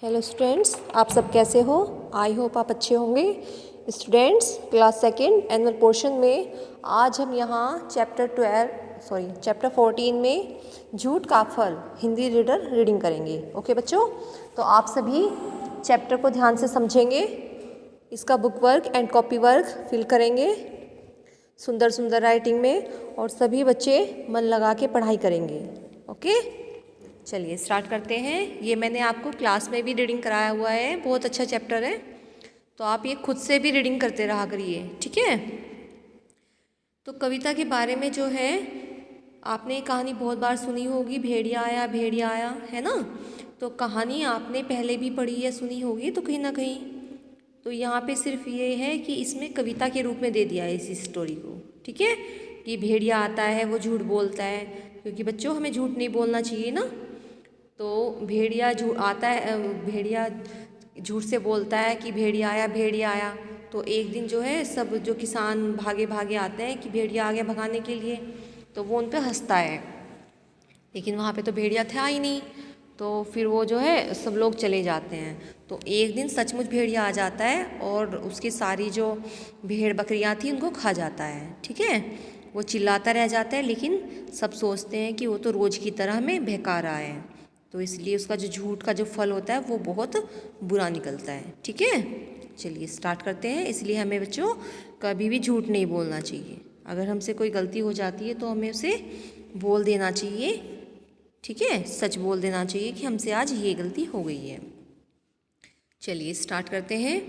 Hello students, आप सब कैसे हो? आई होप आप अच्छे होंगे। Students, class second annual portion में आज हम यहाँ चैप्टर 14 में झूठ का फल हिंदी रीडिंग करेंगे। ओके बच्चों, तो आप सभी चैप्टर को ध्यान से समझेंगे, इसका book work and copy work fill करेंगे सुंदर सुंदर राइटिंग में, और सभी बच्चे मन लगा के पढ़ाई करेंगे। ओके, चलिए स्टार्ट करते हैं। ये मैंने आपको क्लास में भी रीडिंग कराया हुआ है, बहुत अच्छा चैप्टर है, तो आप ये खुद से भी रीडिंग करते रहा करिए, ठीक है। तो कविता के बारे में जो है, आपने कहानी बहुत बार सुनी होगी, भेड़िया आया, है ना। तो कहानी आपने पहले भी पढ़ी या सुनी होगी तो कहीं ना कहीं। तो यहाँ पे सिर्फ ये है कि इसमें कविता के रूप में दे दिया है इस स्टोरी को, ठीक है। कि भेड़िया आता है, वो झूठ बोलता है, क्योंकि बच्चों हमें झूठ नहीं बोलना चाहिए ना। तो भेड़िया भेड़िया झूठ से बोलता है कि भेड़िया आया। तो एक दिन जो है सब जो किसान भागे भागे आते हैं कि भेड़िया आ गया भगाने के लिए, तो वो उन पर हंसता है, लेकिन वहाँ पे तो भेड़िया था ही नहीं। तो फिर वो जो है सब लोग चले जाते हैं। तो एक दिन सचमुच भेड़िया आ जाता है और उसकी सारी जो भेड़ बकरियाँ थी उनको खा जाता है, ठीक है। वो चिल्लाता रह जाता है, लेकिन सब सोचते हैं कि वो तो रोज़ की तरह हमें बहका रहा है, तो इसलिए उसका जो झूठ का जो फल होता है वो बहुत बुरा निकलता है, ठीक है। चलिए स्टार्ट करते हैं। इसलिए हमें बच्चों कभी भी झूठ नहीं बोलना चाहिए। अगर हमसे कोई गलती हो जाती है तो हमें उसे बोल देना चाहिए, ठीक है। सच बोल देना चाहिए कि हमसे आज ये गलती हो गई है। चलिए स्टार्ट करते हैं।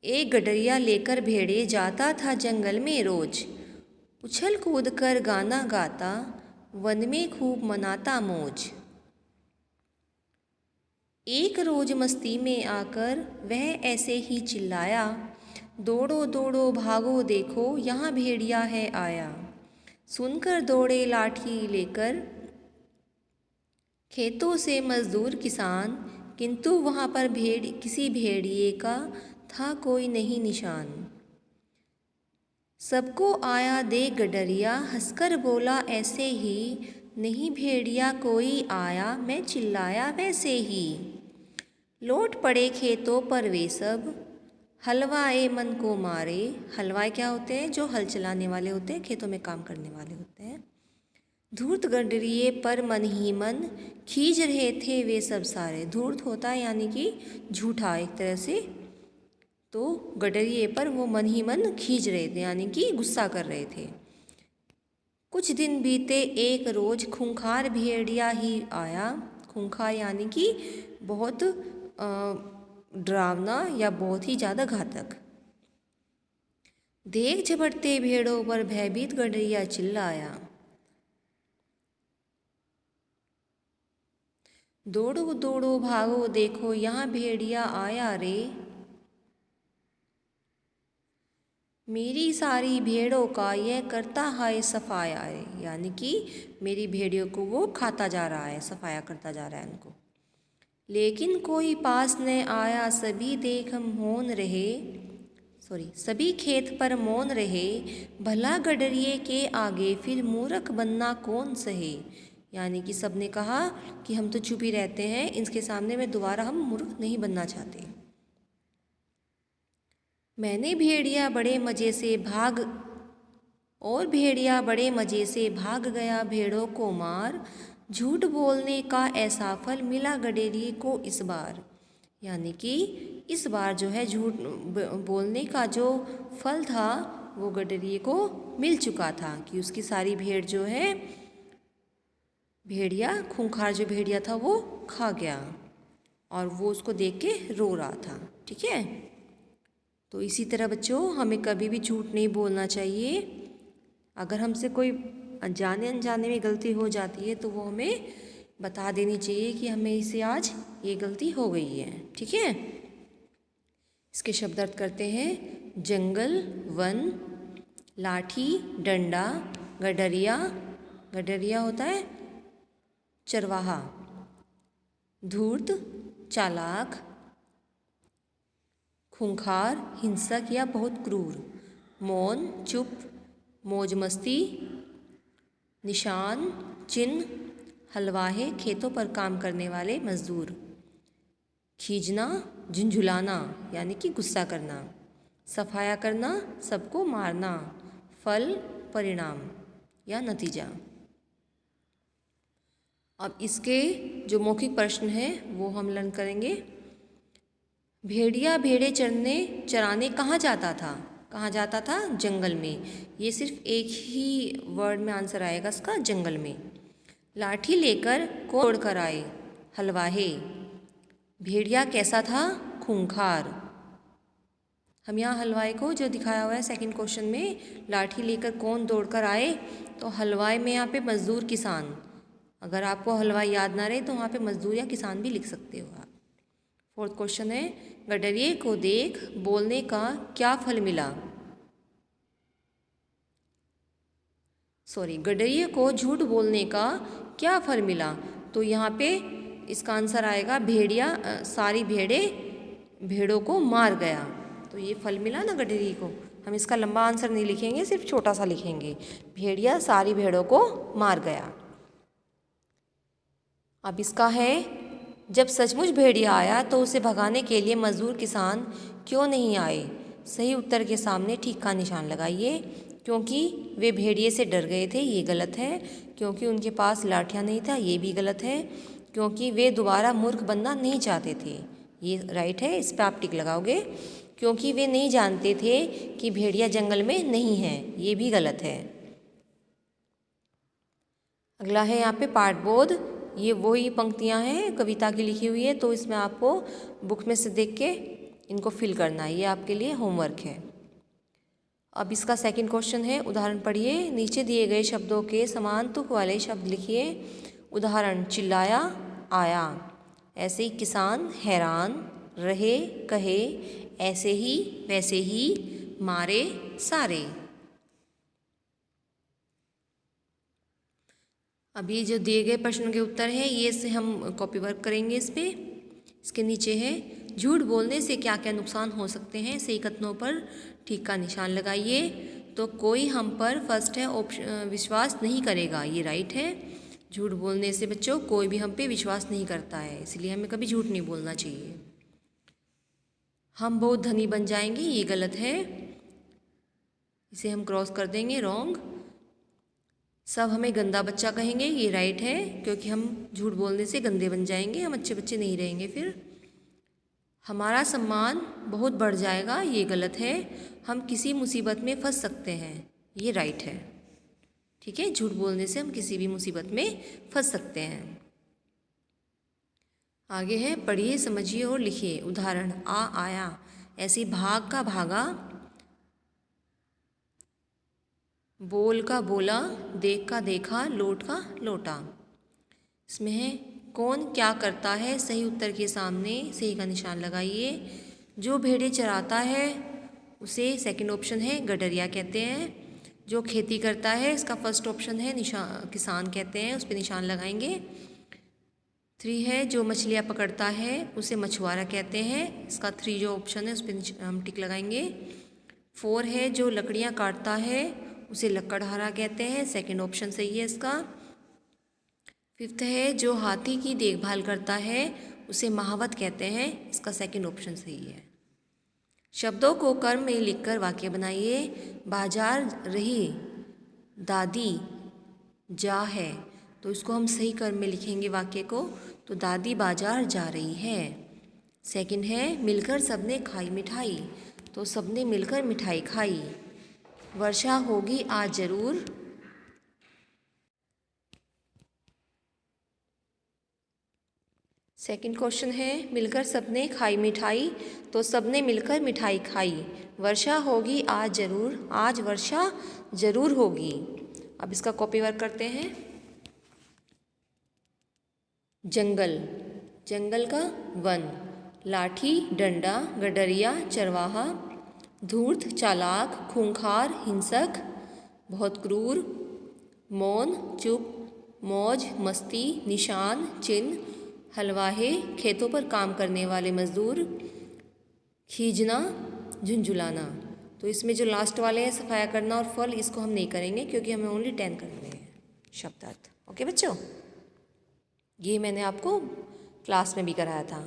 एक गडरिया लेकर भेड़े जाता था जंगल में रोज, उछल कूद कर गाना गाता, वन में खूब मनाता मौज। एक रोज मस्ती में आकर वह ऐसे ही चिल्लाया, दौड़ो दौड़ो भागो देखो यहाँ भेड़िया है आया। सुनकर दौड़े लाठी लेकर खेतों से मजदूर किसान, किंतु वहाँ पर किसी भेड़िए का था कोई नहीं निशान। सबको आया देख गडरिया, हंसकर बोला ऐसे ही, नहीं भेड़िया कोई आया, मैं चिल्लाया वैसे ही। लौट पड़े खेतों पर वे सब, हलवाए मन को मारे। हलवाए क्या होते हैं? जो हल चलाने वाले होते हैं, खेतों में काम करने वाले होते हैं। धूर्त गडरिये पर मन ही मन, खींच रहे थे वे सब सारे। धूर्त होता है यानी कि झूठा एक तरह से, तो गडरिये पर वो मन ही मन खींच रहे थे यानी कि गुस्सा कर रहे थे। कुछ दिन बीते एक रोज खूंखार भेड़िया ही आया। खूंखार यानी कि बहुत डरावना या बहुत ही ज़्यादा घातक। देख झपटते भेड़ों पर भयभीत गडरिया चिल्लाया, दौड़ो दौड़ो भागो देखो यहाँ भेड़िया आया रे। मेरी सारी भेड़ों का यह करता है सफाया रे, यानी कि मेरी भेड़ियों को वो खाता जा रहा है, सफाया करता जा रहा है उनको। लेकिन कोई पास न आया, सभी खेत पर मौन रहे। भला गडरिये के आगे फिर मूर्ख बनना कौन सहे। यानी कि सबने कहा कि हम तो चुप ही रहते हैं, इसके सामने में दोबारा हम मूर्ख नहीं बनना चाहते। भेड़िया बड़े मज़े से भाग गया भेड़ों को मार। झूठ बोलने का ऐसा फल मिला गडरिये को इस बार। यानी कि इस बार जो है झूठ बोलने का जो फल था वो गडरिये को मिल चुका था, कि उसकी सारी भेड़ जो है, खूंखार जो भेड़िया था वो खा गया, और वो उसको देख के रो रहा था, ठीक है। तो इसी तरह बच्चों हमें कभी भी झूठ नहीं बोलना चाहिए। अगर हमसे कोई अनजाने में गलती हो जाती है तो वो हमें बता देनी चाहिए कि हमें इसे आज ये गलती हो गई है, ठीक है। इसके शब्द अर्थ करते हैं। जंगल, वन, लाठी, डंडा, गडरिया, गडरिया होता है चरवाहा, धूर्त, चालाक, खूंखार, हिंसक या बहुत क्रूर, मौन, चुप, मौज मस्ती, निशान, चिन्ह, हलवाहे, खेतों पर काम करने वाले मजदूर। खींचना, झुंझुलाना यानी कि गुस्सा करना, सफाया करना, सबको मारना, फल, परिणाम या नतीजा। अब इसके जो मौखिक प्रश्न हैं वो हम लर्न करेंगे। भेड़िया भेड़े चराने कहाँ जाता था? कहाँ जाता था? जंगल में। ये सिर्फ एक ही वर्ड में आंसर आएगा इसका, जंगल में। लाठी लेकर कौन दौड़कर आए? हलवाहे। भेड़िया कैसा था? खूंखार। हम यहाँ हलवाई को जो दिखाया हुआ है सेकंड क्वेश्चन में, लाठी लेकर कौन दौड़कर आए, तो हलवाई में यहाँ पे मजदूर, किसान। अगर आपको हलवाई याद ना रहे तो वहाँ पे मजदूर या किसान भी लिख सकते हो आप। फोर्थ क्वेश्चन है, गडरिये को देख बोलने का क्या फल मिला? गडरिये को झूठ बोलने का क्या फल मिला? तो यहाँ पे इसका आंसर आएगा भेड़िया सारी भेड़ों को मार गया। तो ये फल मिला ना गडरिये को। हम इसका लंबा आंसर नहीं लिखेंगे, सिर्फ छोटा सा लिखेंगे, भेड़िया सारी भेड़ों को मार गया। अब इसका है, जब सचमुच भेड़िया आया तो उसे भगाने के लिए मजदूर किसान क्यों नहीं आए? सही उत्तर के सामने ठीक का निशान लगाइए। क्योंकि वे भेड़िए से डर गए थे, ये गलत है। क्योंकि उनके पास लाठियाँ नहीं था, ये भी गलत है। क्योंकि वे दोबारा मूर्ख बनना नहीं चाहते थे, ये राइट है, इस पर आप टिक लगाओगे। क्योंकि वे नहीं जानते थे कि भेड़िया जंगल में नहीं है, ये भी गलत है। अगला है यहाँ पे पाठबोध। ये वही पंक्तियाँ हैं कविता की लिखी हुई है, तो इसमें आपको बुक में से देख के इनको फिल करना है, ये आपके लिए होमवर्क है। अब इसका सेकंड क्वेश्चन है, उदाहरण पढ़िए। नीचे दिए गए शब्दों के समान तुक वाले शब्द लिखिए। उदाहरण, चिल्लाया, आया। ऐसे ही किसान, हैरान, रहे, कहे, ऐसे ही, वैसे ही, मारे, सारे। अभी जो दिए गए प्रश्न के उत्तर हैं ये से हम कॉपी वर्क करेंगे इस पे। इसके नीचे है, झूठ बोलने से क्या क्या नुकसान हो सकते हैं? सही कथनों पर ठीक का निशान लगाइए। तो कोई हम पर, फर्स्ट है ऑप्शन, विश्वास नहीं करेगा, ये राइट है। झूठ बोलने से बच्चों कोई भी हम पे विश्वास नहीं करता है, इसलिए हमें कभी झूठ नहीं बोलना चाहिए। हम बहुत धनी बन जाएंगे, ये गलत है, इसे हम क्रॉस कर देंगे, रॉन्ग। सब हमें गंदा बच्चा कहेंगे, ये राइट है, क्योंकि हम झूठ बोलने से गंदे बन जाएंगे, हम अच्छे बच्चे नहीं रहेंगे फिर। हमारा सम्मान बहुत बढ़ जाएगा, ये गलत है। हम किसी मुसीबत में फंस सकते हैं, ये राइट है। ठीक है, झूठ बोलने से हम किसी भी मुसीबत में फंस सकते हैं। आगे है, पढ़िए, समझिए और लिखिए। उदाहरण, आया, ऐसी भाग का भागा, बोल का बोला, देख का देखा, लोट का लोटा। इसमें है, कौन क्या करता है? सही उत्तर के सामने सही का निशान लगाइए। जो भेड़ें चराता है उसे, सेकंड ऑप्शन है, गडरिया कहते हैं। जो खेती करता है, इसका फर्स्ट ऑप्शन है, किसान कहते हैं, उस पर निशान लगाएंगे। 3 है, जो मछलियाँ पकड़ता है उसे मछुआरा कहते हैं, इसका 3 जो ऑप्शन है उस पर हम टिक लगाएंगे। 4 है, जो लकड़ियाँ काटता है उसे लकड़हारा कहते हैं, सेकंड ऑप्शन सही है इसका। 5th है, जो हाथी की देखभाल करता है उसे महावत कहते हैं, इसका सेकंड ऑप्शन सही है। शब्दों को कर्म में लिखकर वाक्य बनाइए। बाजार रही दादी जा है, तो इसको हम सही कर्म में लिखेंगे वाक्य को, तो दादी बाजार जा रही है। सेकंड है, मिलकर सबने खाई मिठाई, तो सबने मिलकर मिठाई खाई। वर्षा होगी आज जरूर, सेकंड क्वेश्चन है, मिलकर सबने खाई मिठाई, तो सबने मिलकर मिठाई खाई। वर्षा होगी आज जरूर, आज वर्षा जरूर होगी। अब इसका कॉपी वर्क करते हैं। जंगल, जंगल का वन। लाठी, डंडा, गडरिया, चरवाहा। धूर्त, चालाक, खूंखार, हिंसक, बहुत क्रूर। मौन, चुप, मौज, मस्ती, निशान, चिन्ह। हलवाहे, खेतों पर काम करने वाले मजदूर। खींचना, झुंझुलाना। तो इसमें जो लास्ट वाले हैं, सफाया करना और फल, इसको हम नहीं करेंगे क्योंकि हमें ओनली 10 करने हैं शब्दार्थ। ओके बच्चों, ये मैंने आपको क्लास में भी कराया था।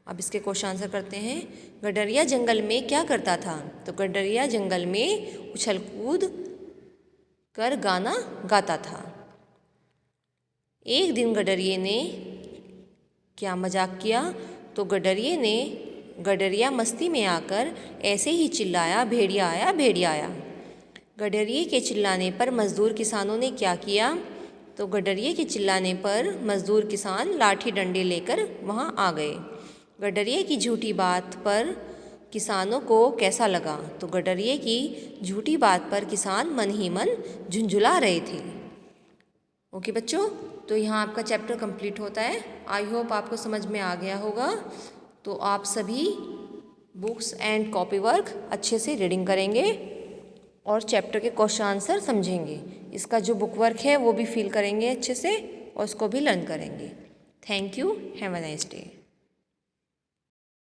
अब इसके क्वेश्चन आंसर करते हैं। गडरिया जंगल में क्या करता था? तो गडरिया जंगल में उछल कूद कर गाना गाता था। एक दिन गडरिये ने क्या मजाक किया? तो गडरिया मस्ती में आकर ऐसे ही चिल्लाया, भेड़िया आया, भेड़िया आया। गडरिये के चिल्लाने पर मजदूर किसानों ने क्या किया? तो गडरिये के चिल्लाने पर मजदूर किसान लाठी डंडे लेकर वहाँ आ गए। गडरिये की झूठी बात पर किसानों को कैसा लगा? तो गडरिये की झूठी बात पर किसान मन ही मन झुंझुला रहे थे। ओके बच्चों, तो यहाँ आपका चैप्टर कंप्लीट होता है। आई होप आपको समझ में आ गया होगा। तो आप सभी बुक्स एंड कॉपी वर्क अच्छे से रीडिंग करेंगे और चैप्टर के क्वेश्चन आंसर समझेंगे। इसका जो बुक वर्क है वो भी फिल करेंगे अच्छे से और उसको भी लर्न करेंगे। Thank you. Have a nice day.